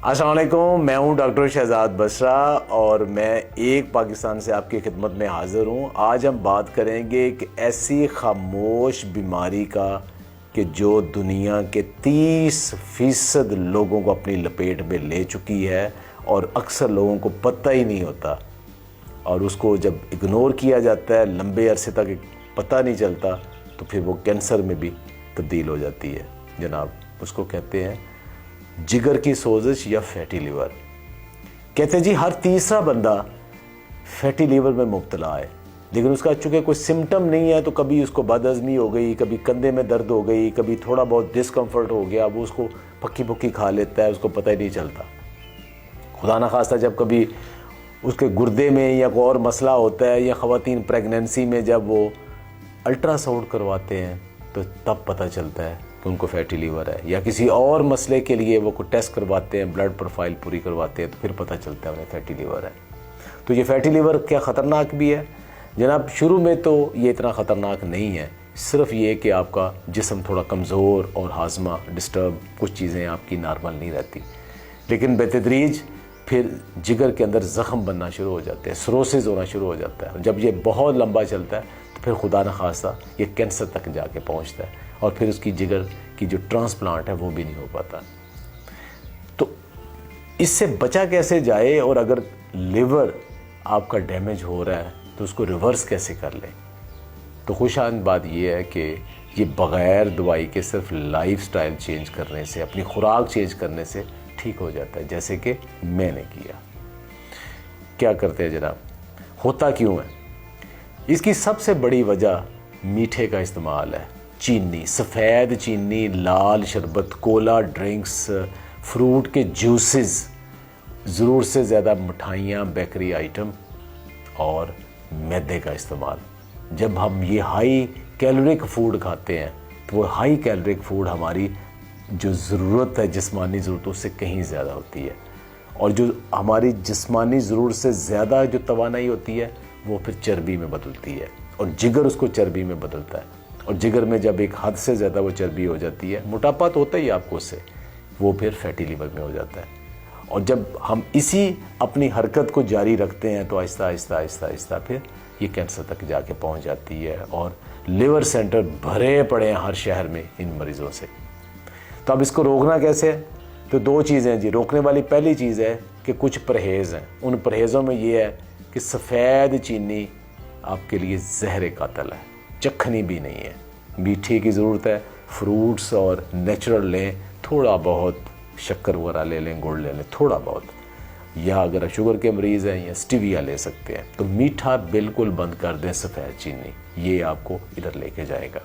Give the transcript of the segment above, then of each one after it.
अस्सलाम वालेकुम, मैं हूं डॉक्टर शहजाद बसरा और मैं एक पाकिस्तान से आपकी खिदमत में हाज़िर हूं। आज हम बात करेंगे एक ऐसी खामोश बीमारी का कि जो दुनिया के 30% लोगों को अपनी लपेट में ले चुकी है और अक्सर लोगों को पता ही नहीं होता, और उसको जब इग्नोर किया जाता है लंबे अरसे तक पता नहीं चलता तो फिर वो कैंसर में भी तब्दील हो जाती है। जनाब, उसको कहते हैं जिगर की सोजिश या फैटी लीवर। कहते हैं जी हर तीसरा बंदा फैटी लीवर में मुब्तला है, लेकिन उसका चूँकि कोई सिम्टम नहीं है तो कभी उसको बदहज़मी हो गई, कभी कंधे में दर्द हो गई, कभी थोड़ा बहुत डिस्कम्फर्ट हो गया, वो उसको पक्की पुक्की खा लेता है, उसको पता ही नहीं चलता। खुदा न खास्ता जब कभी उसके गुर्दे में या कोई और मसला होता है, या ख़वातीन प्रेगनेंसी में जब वो अल्ट्रासाउंड करवाते हैं तो तब पता चलता है कि उनको फैटी लीवर है, या किसी और मसले के लिए वो कोई टेस्ट करवाते हैं, ब्लड प्रोफाइल पूरी करवाते हैं तो फिर पता चलता है उन्हें फैटी लीवर है। तो ये फैटी लीवर क्या ख़तरनाक भी है जनाब? शुरू में तो ये इतना ख़तरनाक नहीं है, सिर्फ ये कि आपका जिस्म थोड़ा कमज़ोर और हाजमा डिस्टर्ब, कुछ चीज़ें आपकी नॉर्मल नहीं रहती, लेकिन बेतदरीज फिर जिगर के अंदर ज़ख़म बनना शुरू हो जाते हैं, सिरोसिस होना शुरू हो जाता है। जब ये बहुत लंबा चलता है तो फिर खुदा न खास्ता ये कैंसर तक जाके पहुंचता है, और फिर उसकी जिगर की जो ट्रांसप्लांट है वो भी नहीं हो पाता। तो इससे बचा कैसे जाए, और अगर लिवर आपका डैमेज हो रहा है तो उसको रिवर्स कैसे कर लें? तो खुशान बात ये है कि ये बग़ैर दवाई के सिर्फ लाइफस्टाइल चेंज करने से, अपनी खुराक चेंज करने से ठीक हो जाता है, जैसे कि मैंने किया। क्या करते हैं जनाब? होता क्यों है? इसकी सबसे बड़ी वजह मीठे का इस्तेमाल है। चीनी, सफ़ेद चीनी, लाल शरबत, कोला ड्रिंक्स, फ्रूट के जूसेस, ज़रूर से ज़्यादा मिठाइयाँ, बेकरी आइटम और मैदे का इस्तेमाल। जब हम ये हाई कैलोरिक फूड खाते हैं तो वो हाई कैलोरिक फूड हमारी जो ज़रूरत है जिस्मानी ज़रूरतों से कहीं ज़्यादा होती है, और जो हमारी जिस्मानी ज़रूरत से ज़्यादा जो तवानाई होती है वो फिर चर्बी में बदलती है, और जिगर उसको चर्बी में बदलता है, और जिगर में जब एक हद से ज़्यादा वो चर्बी हो जाती है, मोटापा तो होता ही आपको उससे, वो फिर फैटी लीवर में हो जाता है। और जब हम इसी अपनी हरकत को जारी रखते हैं तो आहिस्ता आहिस्ता आहिस्ता आहिस्ता फिर ये कैंसर तक जाके पहुंच जाती है, और लिवर सेंटर भरे पड़े हैं हर शहर में इन मरीज़ों से। तो अब इसको रोकना कैसे है? तो दो चीज़ें हैं जी। रोकने वाली पहली चीज़ है कि कुछ परहेज़ हैं। उन परहेज़ों में ये है कि सफ़ेद चीनी आपके लिए ज़हर कातिल है, चखनी भी नहीं है। मीठे की ज़रूरत है, फ्रूट्स और नेचुरल लें, थोड़ा बहुत शक्कर वगैरह ले लें, गुड़ ले लें थोड़ा बहुत, या अगर शुगर के मरीज़ हैं या स्टीविया ले सकते हैं। तो मीठा बिल्कुल बंद कर दें, सफ़ेद चीनी, ये आपको इधर लेके जाएगा।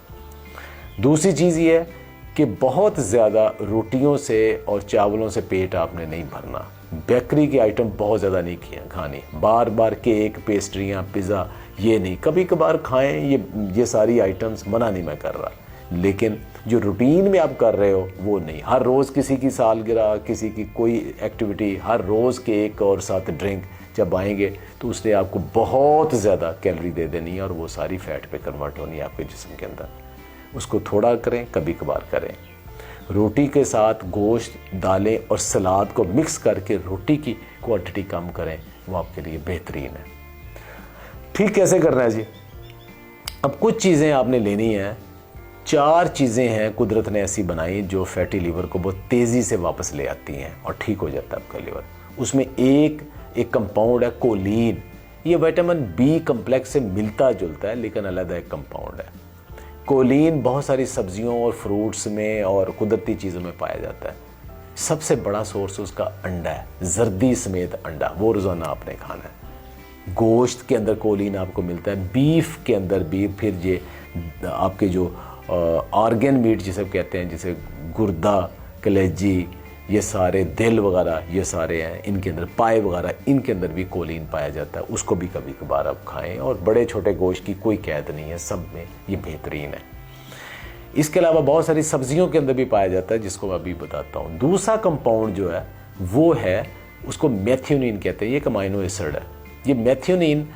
दूसरी चीज़ ये है कि बहुत ज़्यादा रोटियों से और चावलों से पेट आपने नहीं भरना। बेकरी के आइटम बहुत ज़्यादा नहीं खाने, बार बार केक, पेस्ट्रियाँ, पिज़्ज़ा ये नहीं, कभी कभार खाएं। ये सारी आइटम्स मना नहीं मैं कर रहा, लेकिन जो रूटीन में आप कर रहे हो वो नहीं। हर रोज़ किसी की सालगिरह, किसी की कोई एक्टिविटी, हर रोज़ केक और साथ ड्रिंक जब आएंगे तो उसने आपको बहुत ज़्यादा कैलोरी दे देनी है, और वो सारी फैट पे कन्वर्ट होनी है आपके जिस्म के अंदर। उसको थोड़ा करें, कभी कभार करें। रोटी के साथ गोश्त, दालें और सलाद को मिक्स करके रोटी की क्वांटिटी कम करें, वो आपके लिए बेहतरीन है। ठीक कैसे करना है जी? अब कुछ चीज़ें आपने लेनी है। 4 चीज़ें हैं कुदरत ने ऐसी बनाई जो फैटी लीवर को बहुत तेज़ी से वापस ले आती हैं और ठीक हो जाता है आपका लीवर। उसमें एक कंपाउंड है कोलीन। ये विटामिन बी कम्प्लेक्स से मिलता जुलता है, लेकिन अलग एक कंपाउंड है। कोलीन बहुत सारी सब्जियों और फ्रूट्स में और कुदरती चीज़ों में पाया जाता है। सबसे बड़ा सोर्स उसका अंडा है, जर्दी समेत अंडा, वो रोज़ाना आपने खाना है। गोश्त के अंदर कोलीन आपको मिलता है, बीफ के अंदर भी, फिर ये आपके जो ऑर्गन मीट जिसे कहते हैं, जैसे गुर्दा, कलेजी, ये सारे दिल वगैरह, ये सारे हैं, इनके अंदर पाए वगैरह, इनके अंदर भी कोलीन पाया जाता है। उसको भी कभी कभार आप खाएं, और बड़े छोटे गोश्त की कोई कैद नहीं है, सब में ये बेहतरीन है। इसके अलावा बहुत सारी सब्जियों के अंदर भी पाया जाता है, जिसको मैं अभी बताता हूँ। दूसरा कंपाउंड जो है वो है, उसको मेथियोनिन कहते हैं। ये एक अमाइनो एसिड है। ये मेथियोनिन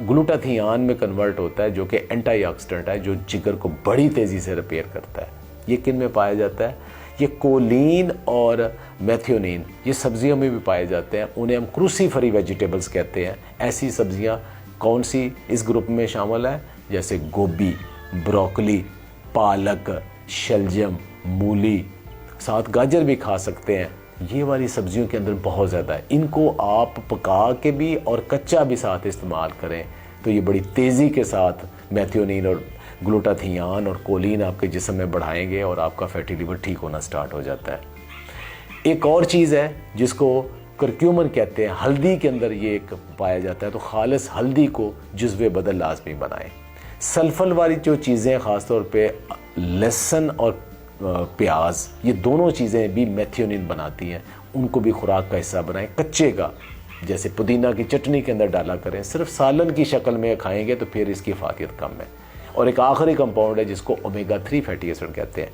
ग्लूटाथियान में कन्वर्ट होता है, जो कि एंटीऑक्सीडेंट है, जो जिगर को बड़ी तेज़ी से रिपेयर करता है। ये किन में पाया जाता है? ये कोलिन और मेथियोनिन ये सब्जियों में भी पाए जाते हैं, उन्हें हम क्रूसीफरी वेजिटेबल्स कहते हैं। ऐसी सब्जियां कौन सी इस ग्रुप में शामिल है? जैसे गोभी, ब्रोकली, पालक, शलजम, मूली, साथ गाजर भी खा सकते हैं। ये वाली सब्जियों के अंदर बहुत ज़्यादा है। इनको आप पका के भी और कच्चा भी साथ इस्तेमाल करें तो ये बड़ी तेज़ी के साथ मेथियोनिन और ग्लूटाथियान और कोलिन आपके जिस्म में बढ़ाएंगे और आपका फैटी लिवर ठीक होना स्टार्ट हो जाता है। एक और चीज़ है जिसको करक्यूमन कहते हैं, हल्दी के अंदर ये एक पाया जाता है, तो खालिस हल्दी को जुज़्वे बदल लाजमी बनाएं। सल्फर वाली जो चीज़ें ख़ासतौर पे लहसुन और प्याज, ये दोनों चीज़ें भी मेथियोनिन बनाती हैं, उनको भी खुराक का हिस्सा बनाएं। कच्चे का जैसे पुदीना की चटनी के अंदर डाला करें, सिर्फ सालन की शक्ल में खाएंगे तो फिर इसकी फ़ायदा कम है। और एक आखिरी कंपाउंड है जिसको ओमेगा 3 फैटी एसिड कहते हैं।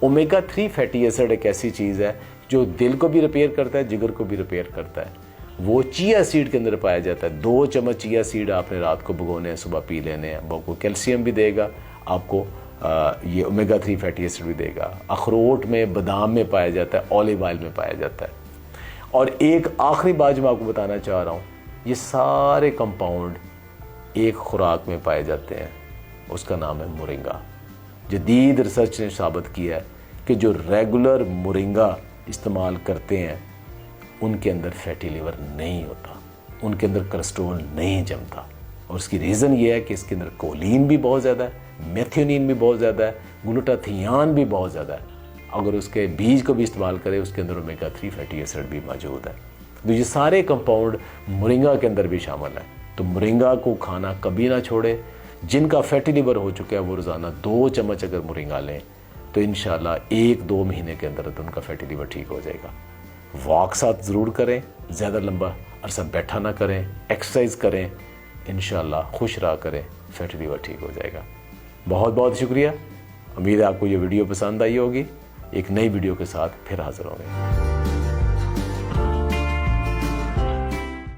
ओमेगा 3 फैटी एसिड एक ऐसी चीज़ है जो दिल को भी रिपेयर करता है, जिगर को भी रिपेयर करता है। वो चिया सीड के अंदर पाया जाता है। 2 चम्मच चिया सीड आपने रात को भिगोने हैं, सुबह पी लेने हैं। वो आपको कैल्शियम भी देगा, आपको ये ओमेगा 3 फैटी एसिड भी देगा। अखरोट में, बादाम में पाया जाता है, ऑलिव ऑयल में पाया जाता है। और एक आखिरी बात जो मैं आपको बताना चाह रहा हूँ, ये सारे कंपाउंड एक खुराक में पाए जाते हैं, उसका नाम है मोरिंगा। जदीद रिसर्च ने साबित किया है कि जो रेगुलर मोरिंगा इस्तेमाल करते हैं उनके अंदर फैटी लिवर नहीं होता, उनके अंदर कोलेस्ट्रॉल नहीं जमता। और उसकी रीज़न ये है कि इसके अंदर कोलिन भी बहुत ज़्यादा है, मेथियोनिन भी बहुत ज़्यादा है, ग्लूटाथियान भी बहुत ज़्यादा है। अगर उसके बीज को भी इस्तेमाल करें उसके अंदर ओमेगा 3 फैटी एसिड भी मौजूद है। तो ये सारे कंपाउंड मोरिंगा के अंदर भी शामिल है। तो मोरिंगा को खाना कभी ना छोड़े। जिनका फैटी लिवर हो चुका है वो रोज़ाना 2 चम्मच अगर मोरिंगा लें तो इंशाल्लाह 1-2 महीने के अंदर तो उनका फैटी लिवर ठीक हो जाएगा। वॉक साथ ज़रूर करें, ज़्यादा लंबा अरसा बैठा ना करें, एक्सरसाइज करें, इंशाल्लाह खुश रहा करें, फैटी लिवर ठीक हो जाएगा। बहुत बहुत शुक्रिया। उम्मीद है आपको ये वीडियो पसंद आई होगी। एक नई वीडियो के साथ फिर हाजिर होंगे।